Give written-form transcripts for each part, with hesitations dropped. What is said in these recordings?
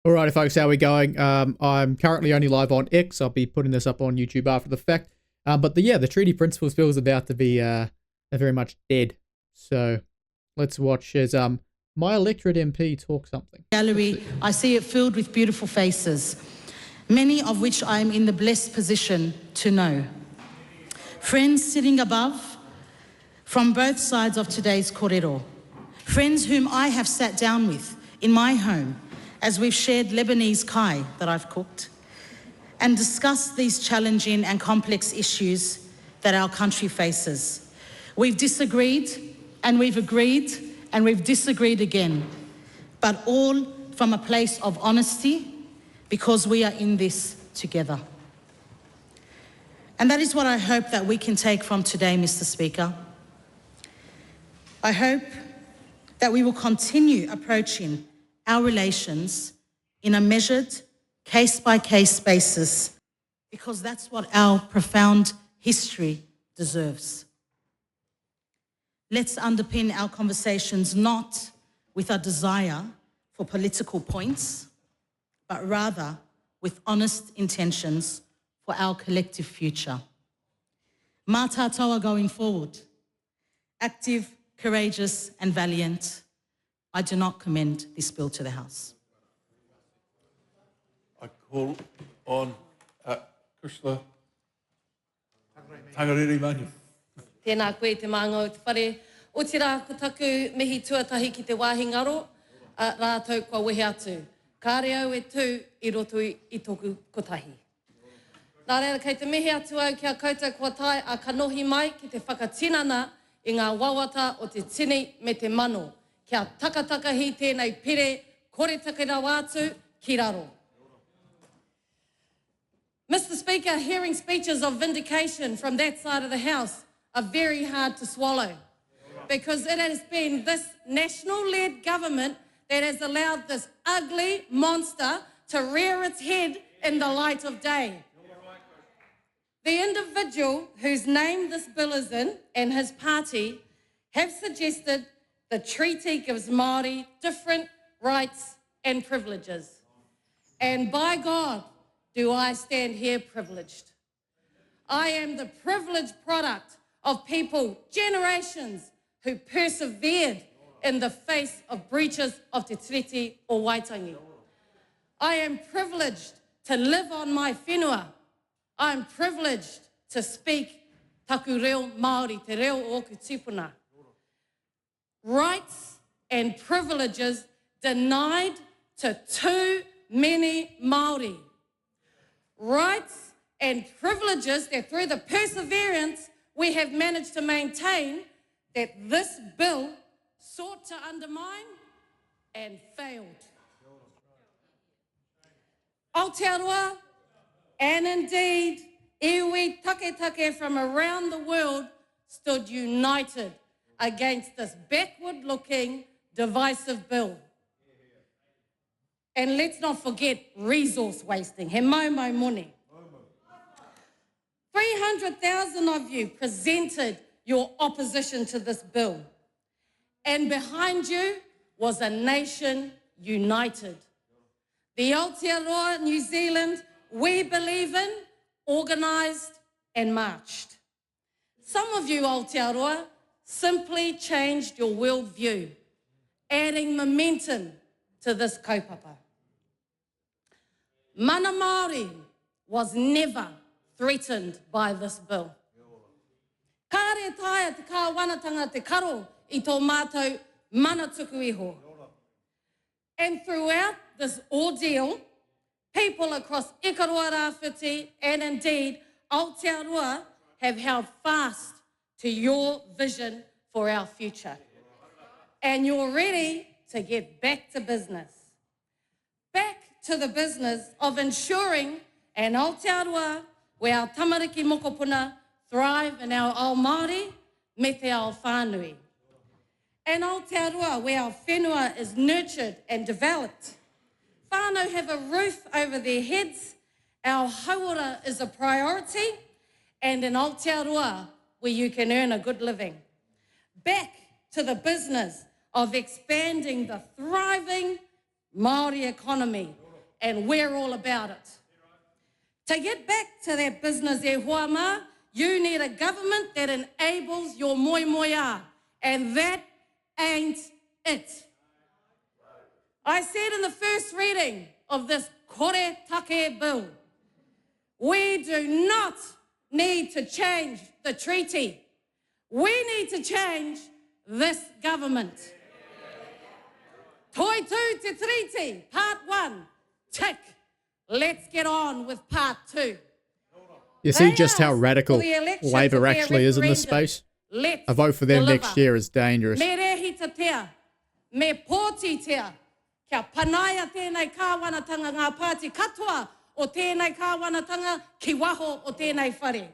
Alrighty, folks, how are we going? I'm currently only live on X. I'll be putting this up on YouTube after the fact. But the Treaty Principles bill is about to be very much dead. So let's watch as my electorate MP talk something. Gallery, I see it filled with beautiful faces, many of which I am in the blessed position to know. Friends sitting above from both sides of today's korero. Friends whom I have sat down with in my home as we've shared Lebanese kai that I've cooked and discussed these challenging and complex issues that our country faces. We've disagreed and we've agreed and we've disagreed again, but all from a place of honesty because we are in this together. And that is what I hope that we can take from today, Mr. Speaker. I hope that we will continue approaching our relations in a measured, case-by-case basis, because that's what our profound history deserves. Let's underpin our conversations not with a desire for political points, but rather with honest intentions for our collective future. Mā tātou going forward, active, courageous and valiant, I do not commend this bill to the House. I call on Kushla Tangariri Manu. Tēnā koe te māngau te whare. O te rā ko taku mihi tuatahi ki te wāhi ngaro, rātou kua wehe atu. Kāre au e tū I roto I tōku kotahi. Nā reira, kei te mihi atu au kia koutou kua tai a kanohi mai ki te whakatinana I ngā wawata o te tini me te mano. Kia takataka hi tēnei pere, kore takera wātu, ki raro. Mr. Speaker, hearing speeches of vindication from that side of the House are very hard to swallow because it has been this national-led government that has allowed this ugly monster to rear its head in the light of day. The individual whose name this bill is in and his party have suggested the treaty gives Māori different rights and privileges. And by God, do I stand here privileged. I am the privileged product of people, generations, who persevered in the face of breaches of Te Tiriti o Waitangi. I am privileged to live on my whenua. I am privileged to speak taku reo Māori, te reo o ku tipuna. Rights and privileges denied to too many Māori. Rights and privileges that through the perseverance we have managed to maintain that this bill sought to undermine and failed. Aotearoa, and indeed, iwi take from around the world stood united against this backward-looking, divisive bill. And let's not forget resource wasting. He maumau mone. 300,000 of you presented your opposition to this bill. And behind you was a nation united. The Aotearoa New Zealand we believe in, organised and marched. Some of you Aotearoa simply changed your worldview, adding momentum to this kaupapa. Mana Māori was never threatened by this bill. Kāre taia te kāwanatanga te karo I tō mātou mana tuku iho. And throughout this ordeal, people across Ikaroa Rāwhiti and indeed Aotearoa have held fast to your vision for our future. And you're ready to get back to business. Back to the business of ensuring an Aotearoa where our tamariki mokopuna thrive in our ao Māori me te ao whānui. An Aotearoa where our whenua is nurtured and developed. Whānau have a roof over their heads, our hauora is a priority, and an Aotearoa where you can earn a good living. Back to the business of expanding the thriving Māori economy and we're all about it. To get back to that business e Huama, you need a government that enables your moimoia, and that ain't it. I said in the first reading of this Kore Take bill, we do not need to change the treaty. We need to change this government. Toi tu te treaty, part 1, tick. Let's get on with part 2. You see They just how asked radical for the elections Labour of their actually is in this referendum. space. Let's A vote for them deliver. next year is dangerous. Me rehitatea, me pōtitea, kia panaia tēnei kāwanatanga ngā pāti katoa o tēnei kāwanatanga ki waho o tēnei whare.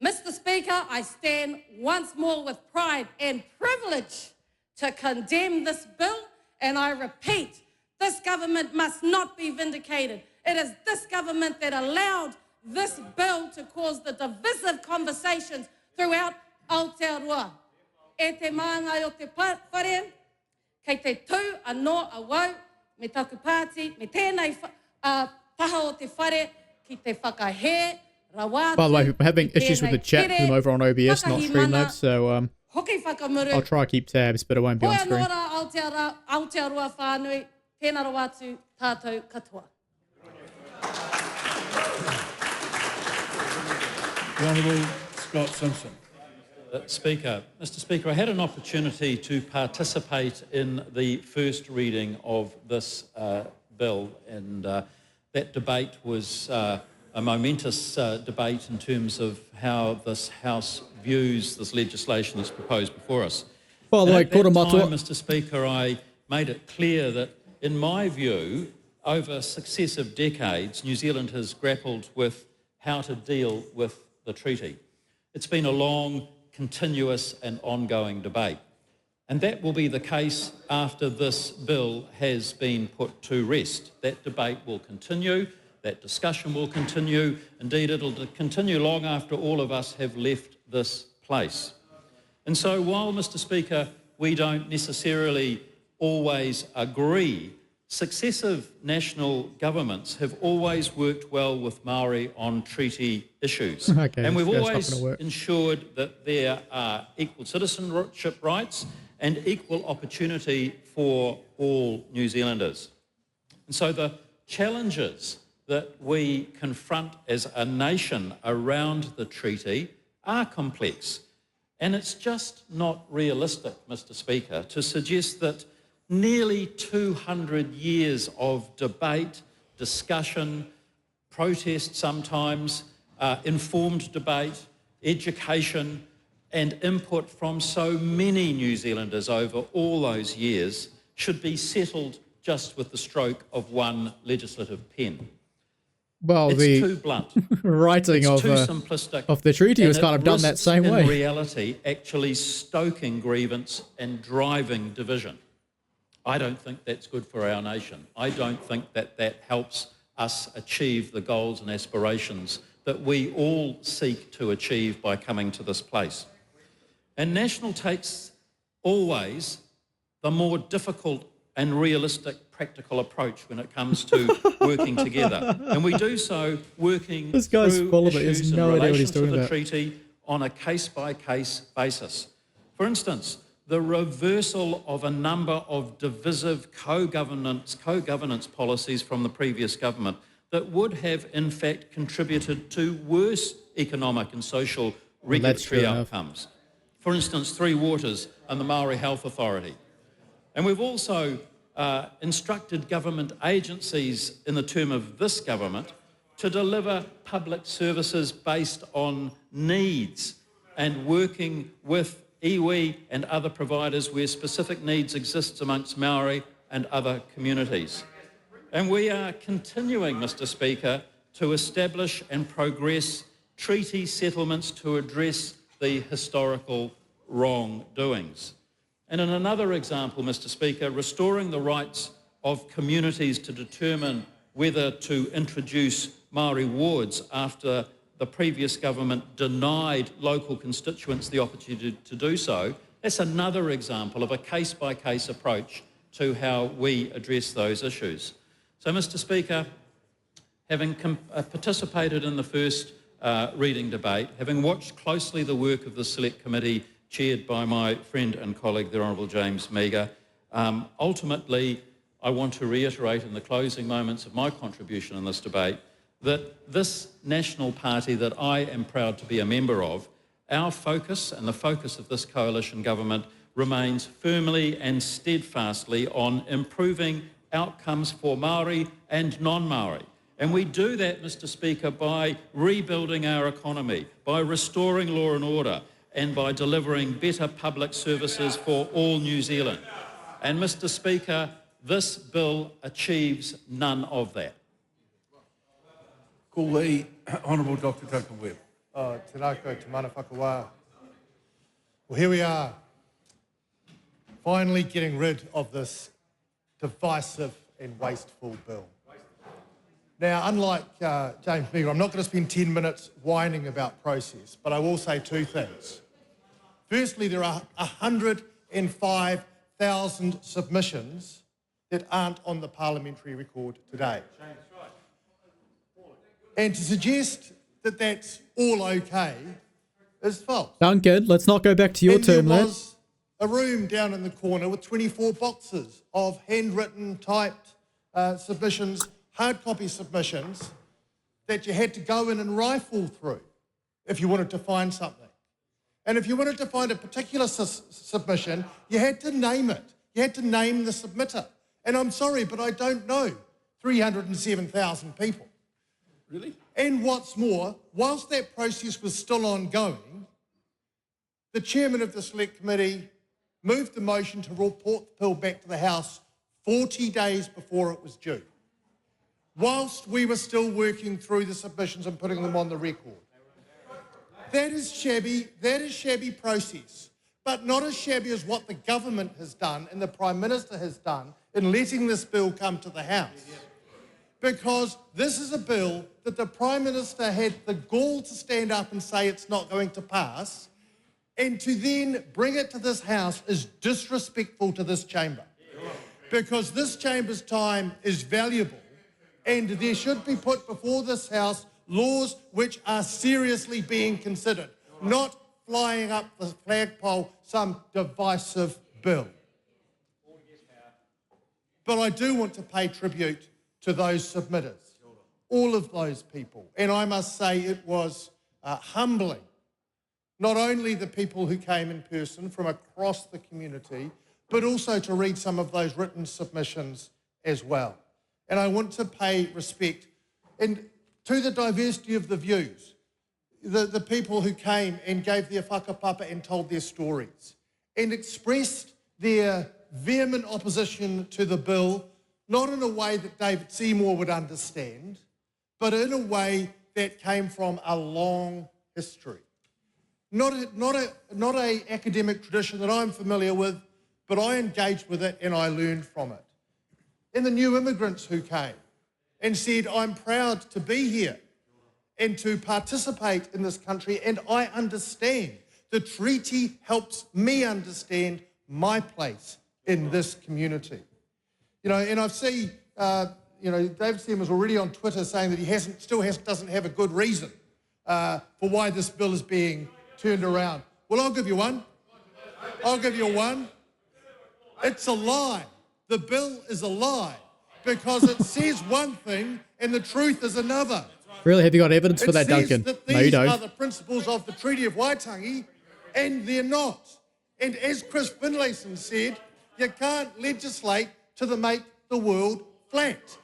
Mr. Speaker, I stand once more with pride and privilege to condemn this bill, and I repeat, this government must not be vindicated. It is this government that allowed this bill to cause the divisive conversations throughout Aotearoa. E te maangai o te whare, kei te tū anō awau, me taku pāti, me tēnei taha o te whare, ki te whakahe, rawatu. By the way, we're having issues with the tēnei chat tere, from over on OBS, not whakahimana, Streamlabs, so hoki whakamuru. I'll try to keep tabs, but it won't be on Hoi screen. anōra Aotearoa whānui, tēnā rawatu tātou katoa. The Honourable Scott Simpson. Speaker. Mr. Speaker, I had an opportunity to participate in the first reading of this bill, and that debate was a momentous debate in terms of how this House views this legislation that's proposed before us. By the And way, at that Kura Matua- time, Mr. Speaker, I made it clear that, in my view, over successive decades, New Zealand has grappled with how to deal with the treaty. It's been a long, continuous and ongoing debate. And that will be the case after this bill has been put to rest. That debate will continue, that discussion will continue. Indeed, it'll continue long after all of us have left this place. And so while, Mr. Speaker, we don't necessarily always agree, successive national governments have always worked well with Māori on treaty issues. Okay, and we've that's not always gonna work. ensured that there are equal citizenship rights and equal opportunity for all New Zealanders. And so the challenges that we confront as a nation around the treaty are complex. And it's just not realistic, Mr. Speaker, to suggest that nearly 200 years of debate, discussion, protest sometimes, informed debate, education and input from so many New Zealanders over all those years should be settled just with the stroke of one legislative pen. Well, It's the too blunt. writing It's of too simplistic. of the treaty was and kind it of done that risks same way. In reality, actually stoking grievance and driving division. I don't think that's good for our nation. I don't think that that helps us achieve the goals and aspirations that we all seek to achieve by coming to this place. And National takes always the more difficult and realistic practical approach when it comes to working together. And we do so working This guy's through full of it. He has issues no in idea what relation he's to talking the about. treaty on a case-by-case basis. For instance, the reversal of a number of divisive co-governance policies from the previous government that would have in fact contributed to worse economic and social regulatory true enough. outcomes. For instance, Three Waters and the Maori Health Authority. And we've also instructed government agencies in the term of this government to deliver public services based on needs and working with iwi and other providers where specific needs exist amongst Maori and other communities. And we are continuing, Mr. Speaker, to establish and progress treaty settlements to address the historical wrongdoings. And in another example, Mr. Speaker, restoring the rights of communities to determine whether to introduce Maori wards after the previous government denied local constituents the opportunity to do so. That's another example of a case-by-case approach to how we address those issues. So, Mr Speaker, having participated in the first reading debate, having watched closely the work of the Select Committee chaired by my friend and colleague, the Honourable James Meagher, ultimately I want to reiterate in the closing moments of my contribution in this debate that this National Party that I am proud to be a member of, our focus and the focus of this coalition government remains firmly and steadfastly on improving outcomes for Māori and non-Māori. And we do that, Mr Speaker, by rebuilding our economy, by restoring law and order, and by delivering better public services for all New Zealand. And Mr Speaker, this bill achieves none of that. Call the Honourable Dr Duncan Webb. Te rākau, te mana whakawā. Well, here we are, finally getting rid of this divisive and wasteful bill. Now, unlike James Meagher, I'm not going to spend 10 minutes whining about process, but I will say two things. Firstly, there are 105,000 submissions that aren't on the parliamentary record today. And to suggest that that's all okay is false. Duncan, let's not go back to your And term, there lad. was a room down in the corner with 24 boxes of handwritten, typed submissions, hard copy submissions that you had to go in and rifle through if you wanted to find something. And if you wanted to find a particular submission, you had to name it. You had to name the submitter. And I'm sorry, but I don't know 307,000 people. Really? And what's more, whilst that process was still ongoing, the chairman of the Select Committee moved the motion to report the bill back to the House 40 days before it was due, whilst we were still working through the submissions and putting them on the record. That is shabby process, but not as shabby as what the government has done and the Prime Minister has done in letting this bill come to the House. Because this is a bill that the Prime Minister had the gall to stand up and say it's not going to pass, and to then bring it to this House is disrespectful to this chamber. Because this chamber's time is valuable, and there should be put before this House laws which are seriously being considered, not flying up the flagpole some divisive bill. But I do want to pay tribute to those submitters, all of those people. And I must say it was humbling, not only the people who came in person from across the community, but also to read some of those written submissions as well. And I want to pay respect and to the diversity of the views, the people who came and gave their whakapapa and told their stories and expressed their vehement opposition to the bill, not in a way that David Seymour would understand, but in a way that came from a long history. Not a academic tradition that I'm familiar with, but I engaged with it and I learned from it. And the new immigrants who came and said, I'm proud to be here and to participate in this country, and I understand. The treaty helps me understand my place in this community. You know, and I see, David Seymour was already on Twitter saying that he doesn't have a good reason for why this bill is being turned around. Well, I'll give you one. It's a lie. The bill is a lie because it says one thing and the truth is another. Really? Have you got evidence for that, It says Duncan? that No, you these are don't. the principles of the Treaty of Waitangi, and they're not. And as Chris Finlayson said, you can't legislate to make the world flat.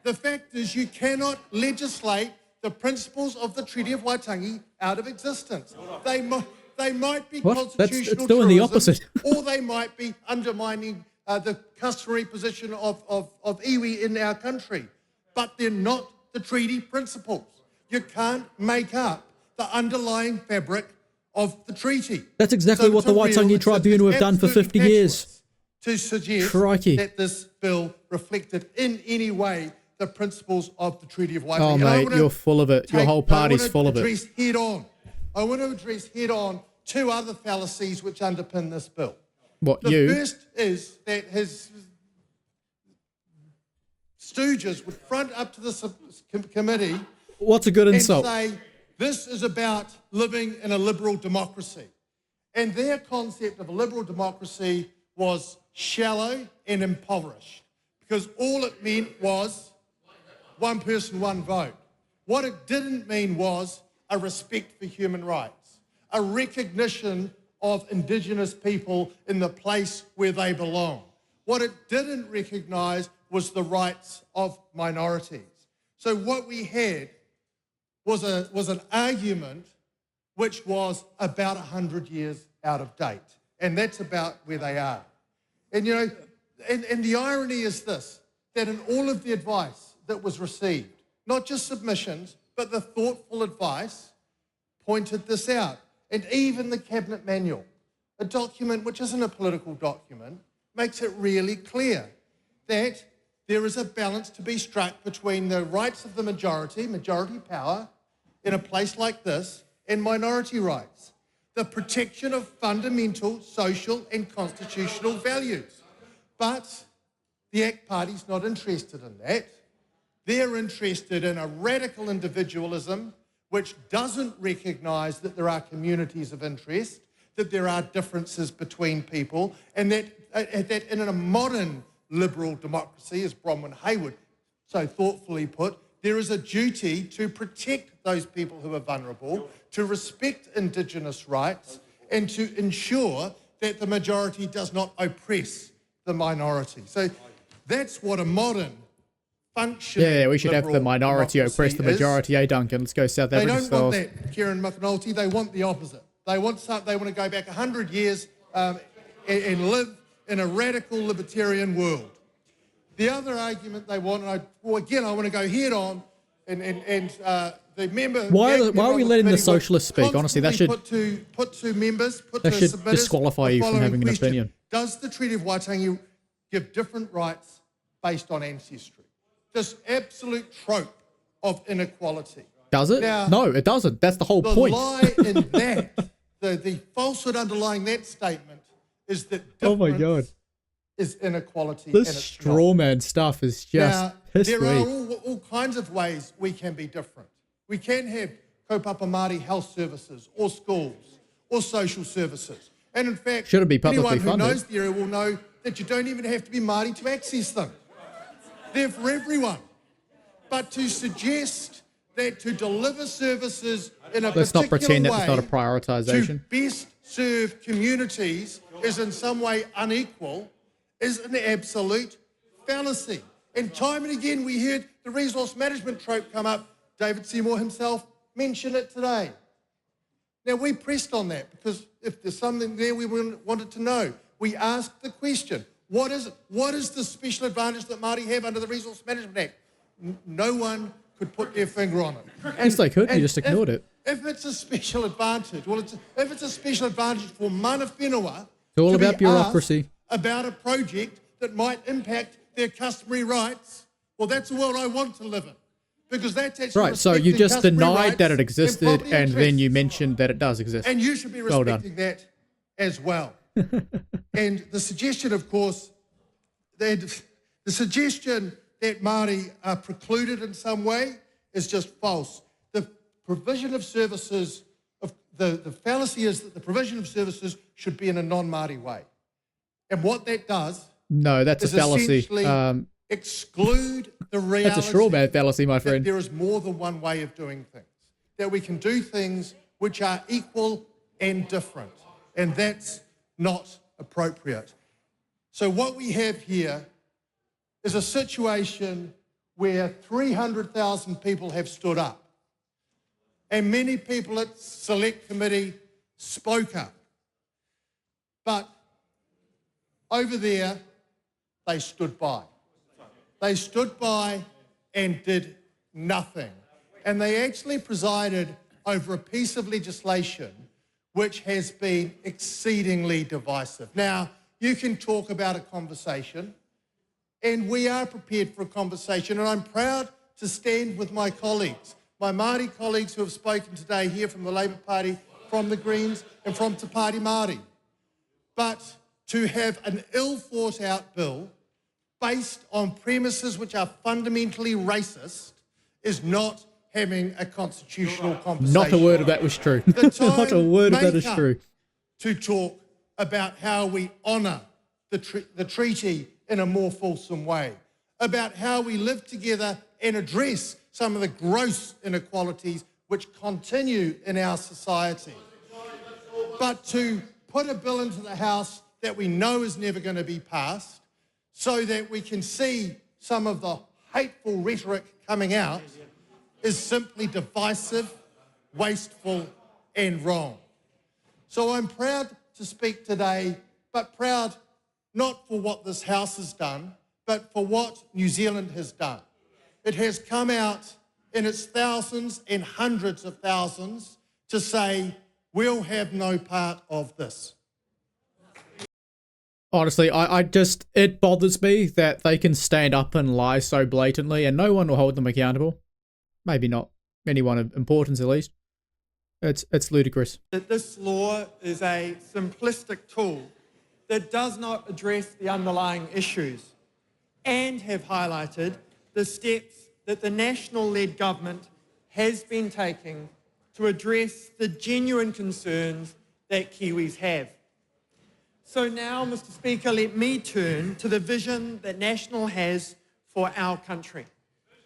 The fact is you cannot legislate the principles of the Treaty of Waitangi out of existence. They might be What? constitutional It's doing the truism, opposite. or they might be undermining the customary position of iwi in our country. But they're not the treaty principles. You can't make up the underlying fabric of the treaty. That's exactly what the Waitangi Tribunal have done for 50 years. To suggest Crikey. that this bill reflected in any way the principles of the Treaty of Waitangi. Oh, And I mate, wanna you're full of it. Your whole party's full of it. I want to address head on two other fallacies which underpin this bill. What, The you? first is that stooges would front up to the committee What's a good insult? and say, this is about living in a liberal democracy. And their concept of a liberal democracy was shallow and impoverished, because all it meant was one person, one vote. What it didn't mean was a respect for human rights, a recognition of Indigenous people in the place where they belong. What it didn't recognise was the rights of minorities. So what we had was an argument which was about 100 years out of date. And that's about where they are. And, you know, and the irony is this, that in all of the advice that was received, not just submissions, but the thoughtful advice pointed this out. And even the Cabinet Manual, a document which isn't a political document, makes it really clear that there is a balance to be struck between the rights of the majority power in a place like this, and minority rights, the protection of fundamental social and constitutional values. But the ACT Party's not interested in that. They're interested in a radical individualism which doesn't recognise that there are communities of interest, that there are differences between people, and that in a modern liberal democracy, as Bronwyn Hayward so thoughtfully put, there is a duty to protect those people who are vulnerable, to respect Indigenous rights, and to ensure that the majority does not oppress the minority. So that's what a modern, functioning Yeah, we should have the liberal minority oppress the democracy majority, eh, Duncan? Let's go South they Africa don't want styles. that, Kieran McAnulty. They want the opposite. They want to go back 100 years and live in a radical libertarian world. The other argument they want, and I want to go head on, and the member. Why the are we letting the committee socialists speak? Honestly, that should put to members, put that to should submitters disqualify the you from following having an question. opinion. Does the Treaty of Waitangi give different rights based on ancestry? This absolute trope of inequality. Does it? Now, No, it doesn't. That's the whole The point. lie in that, the falsehood underlying that statement is that Oh my difference God. is inequality. This and it's straw not. man stuff is just Now, piss there are weak. all kinds of ways we can be different. We can have kaupapa Māori health services or schools or social services. And in fact, Should it be publicly anyone who funded? knows the area will know that you don't even have to be Māori to access them. They're for everyone. But to suggest that to deliver services in a Let's not particular pretend that way it's not a prioritization. to best serve communities is in some way unequal is an absolute fallacy. And time and again we heard the resource management trope come up. David Seymour himself mentioned it today. Now we pressed on that because if there's something there we wanted to know, we asked the question, what is it? What is the special advantage that Māori have under the Resource Management Act? No one could put their finger on it. Yes, they could. You And just ignored it. If it's a special advantage, if it's a special advantage for mana whenua, It's all to be about bureaucracy. asked about a project that might impact their customary rights, well, that's the world I want to live in. Because that's actually Right, so you respecting just customary denied rights that it and existed, property and then you interests. mentioned that it does exist. And you should be Well done. respecting that as well. And the suggestion, of course, the suggestion that Māori are precluded in some way is just false. The provision of services, the fallacy is that the provision of services should be in a non-Māori way. And what that does No, that's a is fallacy. essentially exclude the reality That's a straw man fallacy, my that friend. there is more than one way of doing things, that we can do things which are equal and different, and that's not appropriate. So what we have here is a situation where 300,000 people have stood up, and many people at Select Committee spoke up. But over there, they stood by. They stood by and did nothing. And they actually presided over a piece of legislation which has been exceedingly divisive. Now, you can talk about a conversation, and we are prepared for a conversation, and I'm proud to stand with my colleagues, my Māori colleagues who have spoken today here from the Labour Party, from the Greens, and from Te Pāti Māori. But to have an ill-thought-out bill based on premises which are fundamentally racist is not having a constitutional conversation. Not a word of that was true. The time Not a word of may that is come true. to talk about how we honour the treaty in a more fulsome way, about how we live together and address some of the gross inequalities which continue in our society. But to put a bill into the House that we know is never going to be passed so that we can see some of the hateful rhetoric coming out is simply divisive, wasteful and wrong. So I'm proud to speak today, but proud not for what this House has done, but for what New Zealand has done. It has come out in its thousands and hundreds of thousands to say, we'll have no part of this. Honestly, it bothers me that they can stand up and lie so blatantly and no one will hold them accountable. Maybe not anyone of importance, at least. It's ludicrous. That this law is a simplistic tool that does not address the underlying issues and have highlighted the steps that the national-led government has been taking to address the genuine concerns that Kiwis have. So now, Mr. Speaker, let me turn to the vision that National has for our country.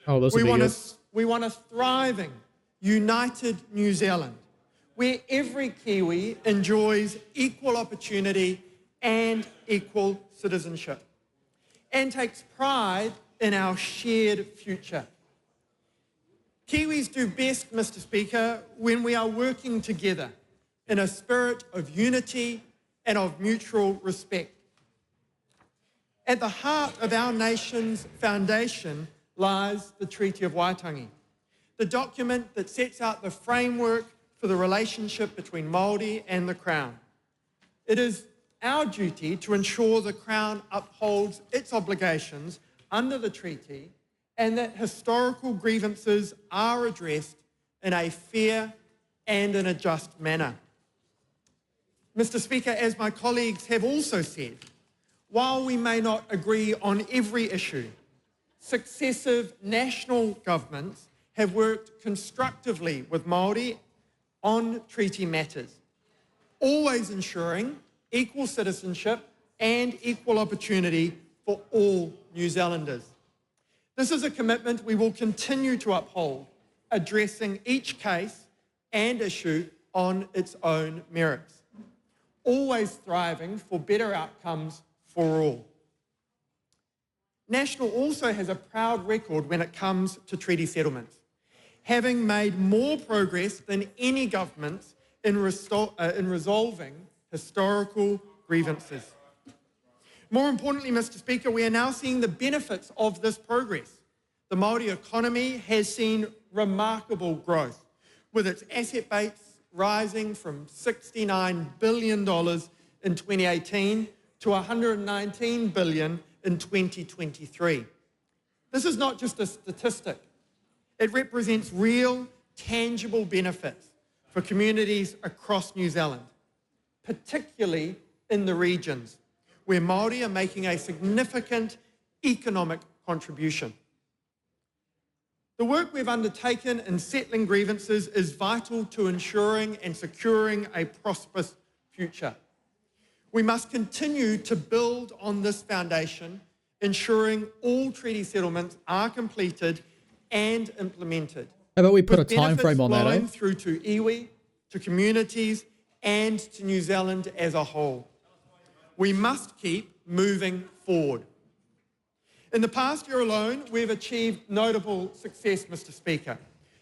Oh, this will be good. We want a thriving, united New Zealand, where every Kiwi enjoys equal opportunity and equal citizenship, and takes pride in our shared future. Kiwis do best, Mr. Speaker, when we are working together in a spirit of unity and of mutual respect. At the heart of our nation's foundation lies the Treaty of Waitangi, the document that sets out the framework for the relationship between Māori and the Crown. It is our duty to ensure the Crown upholds its obligations under the treaty and that historical grievances are addressed in a fair and in a just manner. Mr. Speaker, as my colleagues have also said, while we may not agree on every issue, successive national governments have worked constructively with Māori on treaty matters, always ensuring equal citizenship and equal opportunity for all New Zealanders. This is a commitment we will continue to uphold, addressing each case and issue on its own merits, always thriving for better outcomes for all. National also has a proud record when it comes to treaty settlements, having made more progress than any government in resolving historical grievances. More importantly, Mr. Speaker, we are now seeing the benefits of this progress. The Māori economy has seen remarkable growth, with its asset base rising from $69 billion in 2018 to $119 billion in 2023. This is not just a statistic. It represents real, tangible benefits for communities across New Zealand, particularly in the regions where Māori are making a significant economic contribution. The work we've undertaken in settling grievances is vital to ensuring and securing a prosperous future. We must continue to build on this foundation, ensuring all treaty settlements are completed and implemented. How about we put a with time frame on that, benefits flowing eh? through to iwi, to communities, and to New Zealand as a whole. We must keep moving forward. In the past year alone, we've achieved notable success, Mr. Speaker.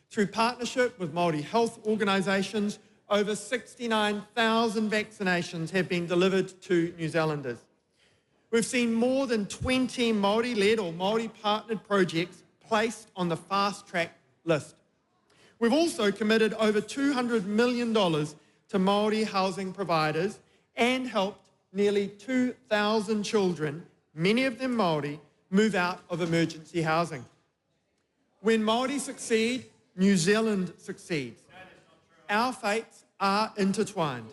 Through partnership with Māori health organisations, over 69,000 vaccinations have been delivered to New Zealanders. We've seen more than 20 Māori-led or Māori-partnered projects placed on the fast-track list. We've also committed over $200 million to Māori housing providers and helped nearly 2,000 children, many of them Māori, move out of emergency housing. When Māori succeed, New Zealand succeeds. Our fates are intertwined.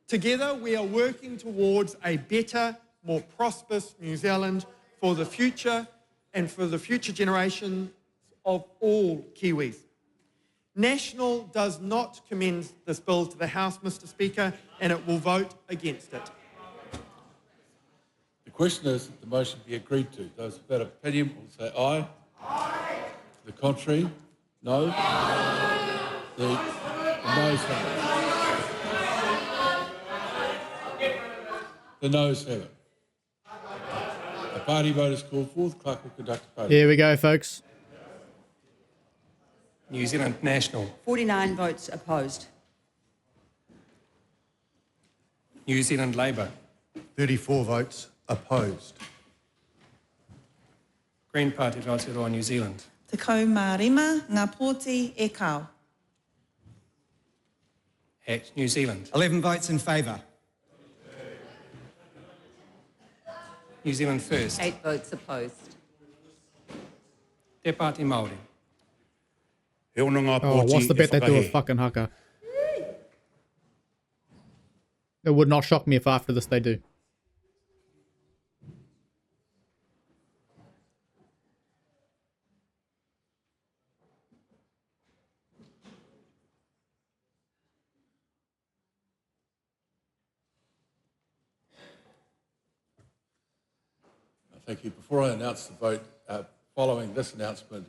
Together, we are working towards a better, more prosperous New Zealand for the future and for the future generations of all Kiwis. National does not commend this bill to the House, Mr Speaker, and it will vote against it. The question is that the motion be agreed to. Those of that opinion will say aye. Aye. The contrary, no. The noes have it. The noes have it. The party vote is called forth. Clerk will conduct a vote. Here we go, folks. New Zealand National. 49 votes opposed. New Zealand Labour. 34 votes opposed. Green Party Aotearoa New Zealand. Te kau mā rima, ngā pōti e kau. Hat New Zealand. 11 votes in favour. New Zealand First. 8 votes opposed. Te Pāti Māori. Oh, what's the bet they do a fucking haka? It would not shock me if after this they do. Thank you. Before I announce the vote, following this announcement,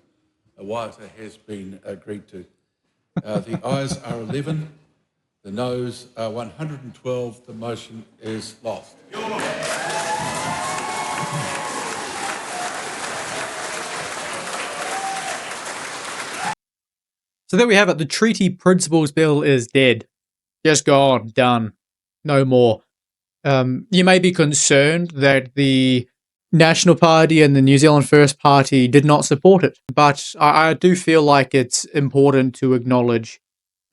a waiata has been agreed to. The ayes are 11, the noes are 112. The motion is lost. So there we have it. The Treaty Principles Bill is dead. Just gone. Done. No more. You may be concerned that the National Party and the New Zealand First Party did not support it, but I do feel like it's important to acknowledge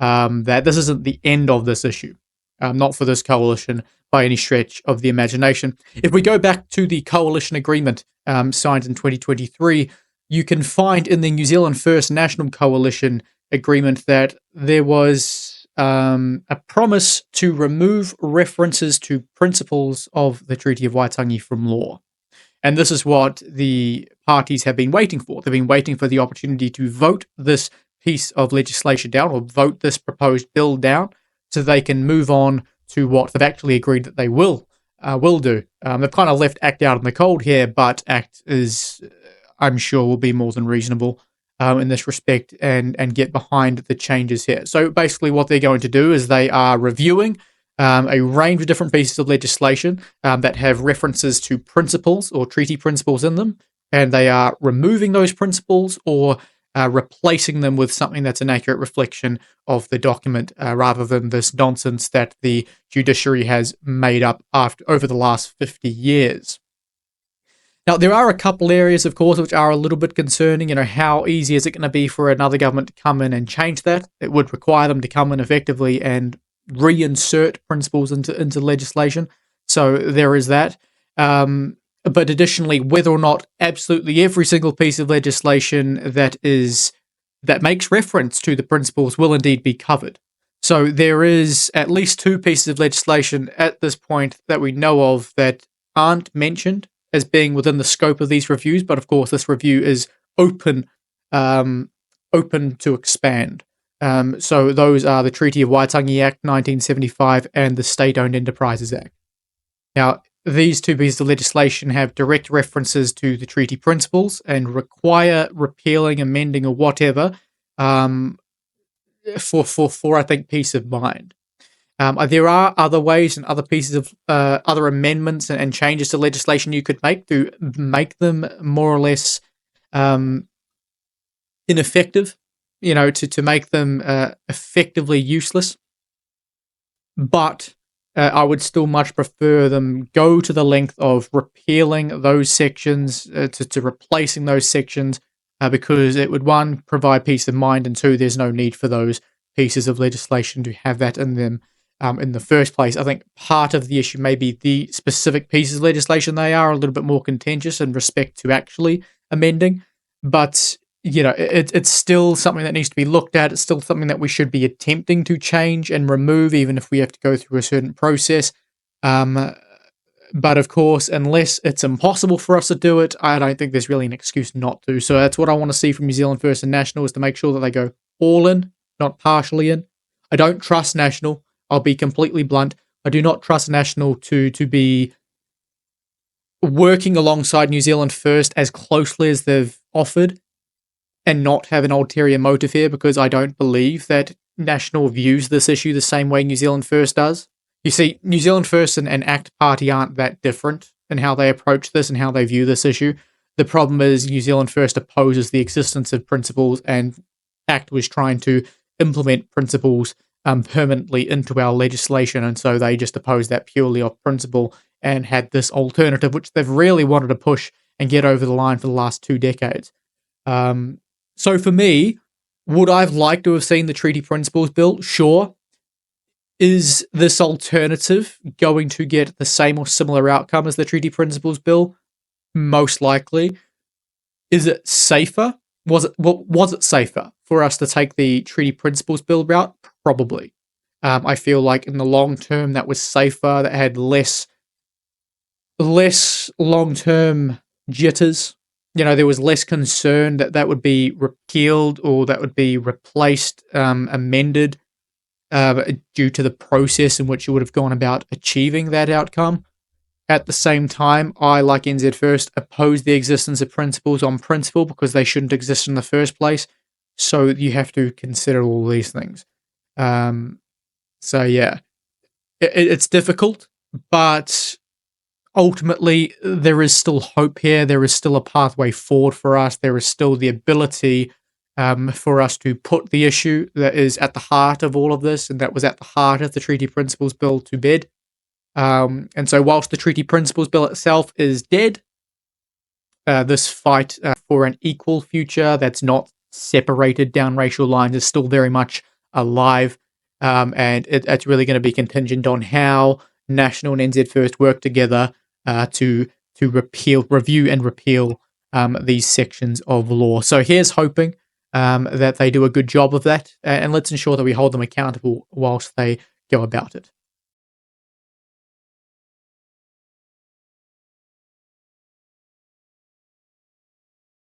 that this isn't the end of this issue, not for this coalition by any stretch of the imagination. If we go back to the coalition agreement signed in 2023, you can find in the New Zealand First National Coalition agreement that there was a promise to remove references to principles of the Treaty of Waitangi from law. And this is what the parties have been waiting for. They've been waiting for the opportunity to vote this piece of legislation down, or vote this proposed bill down, so they can move on to what they've actually agreed that they will do. They've kind of left ACT out in the cold here, but ACT is, I'm sure, will be more than reasonable in this respect and get behind the changes here. So basically what they're going to do is they are reviewing a range of different pieces of legislation that have references to principles or treaty principles in them, and they are removing those principles or replacing them with something that's an accurate reflection of the document rather than this nonsense that the judiciary has made up over the last 50 years. Now, there are a couple areas, of course, which are a little bit concerning. How easy is it going to be for another government to come in and change that? It would require them to come in effectively and reinsert principles into legislation. So there is that. But additionally, whether or not absolutely every single piece of legislation that makes reference to the principles will indeed be covered. So there is at least two pieces of legislation at this point that we know of that aren't mentioned as being within the scope of these reviews. But of course, this review is open to expand. So those are the Treaty of Waitangi Act 1975 and the State-Owned Enterprises Act. Now, these two pieces of legislation have direct references to the treaty principles and require repealing, amending, or whatever for I think, peace of mind. There are other ways and other pieces of other amendments and changes to legislation you could make to make them more or less ineffective, to make them effectively useless. But I would still much prefer them go to the length of repealing those sections to replacing those sections because it would, one, provide peace of mind, and two, there's no need for those pieces of legislation to have that in them in the first place. I think part of the issue may be the specific pieces of legislation. They are a little bit more contentious in respect to actually amending, but it's still something that needs to be looked at. It's still something that we should be attempting to change and remove, even if we have to go through a certain process. But of course, unless it's impossible for us to do it, I don't think there's really an excuse not to. So that's what I want to see from New Zealand First and National, is to make sure that they go all in, not partially in. I don't trust National. I'll be completely blunt. I do not trust National to be working alongside New Zealand First as closely as they've offered and not have an ulterior motive here, because I don't believe that National views this issue the same way New Zealand First does. You see, New Zealand First and ACT Party aren't that different in how they approach this and how they view this issue. The problem is New Zealand First opposes the existence of principles, and ACT was trying to implement principles permanently into our legislation, and so they just opposed that purely off principle and had this alternative, which they've really wanted to push and get over the line for the last 2 decades. So for me, would I have liked to have seen the Treaty Principles Bill? Sure. Is this alternative going to get the same or similar outcome as the Treaty Principles Bill? Most likely. Is it safer? Was it safer for us to take the Treaty Principles Bill route? Probably. I feel like in the long term that was safer, that had less long-term jitters. You know, there was less concern that that would be repealed or that would be replaced, amended, due to the process in which you would have gone about achieving that outcome. At the same time, I, like NZ First, oppose the existence of principles on principle because they shouldn't exist in the first place. So you have to consider all these things. So yeah, it's difficult, but ultimately there is still hope here. There is still a pathway forward for us. There is still the ability for us to put the issue that is at the heart of all of this, and that was at the heart of the Treaty Principles Bill, to bed. And so whilst the Treaty Principles Bill itself is dead, this fight for an equal future that's not separated down racial lines is still very much alive. And it's really going to be contingent on how National and NZ First work together to review and repeal these sections of law. So here's hoping that they do a good job of that, and let's ensure that we hold them accountable whilst they go about it.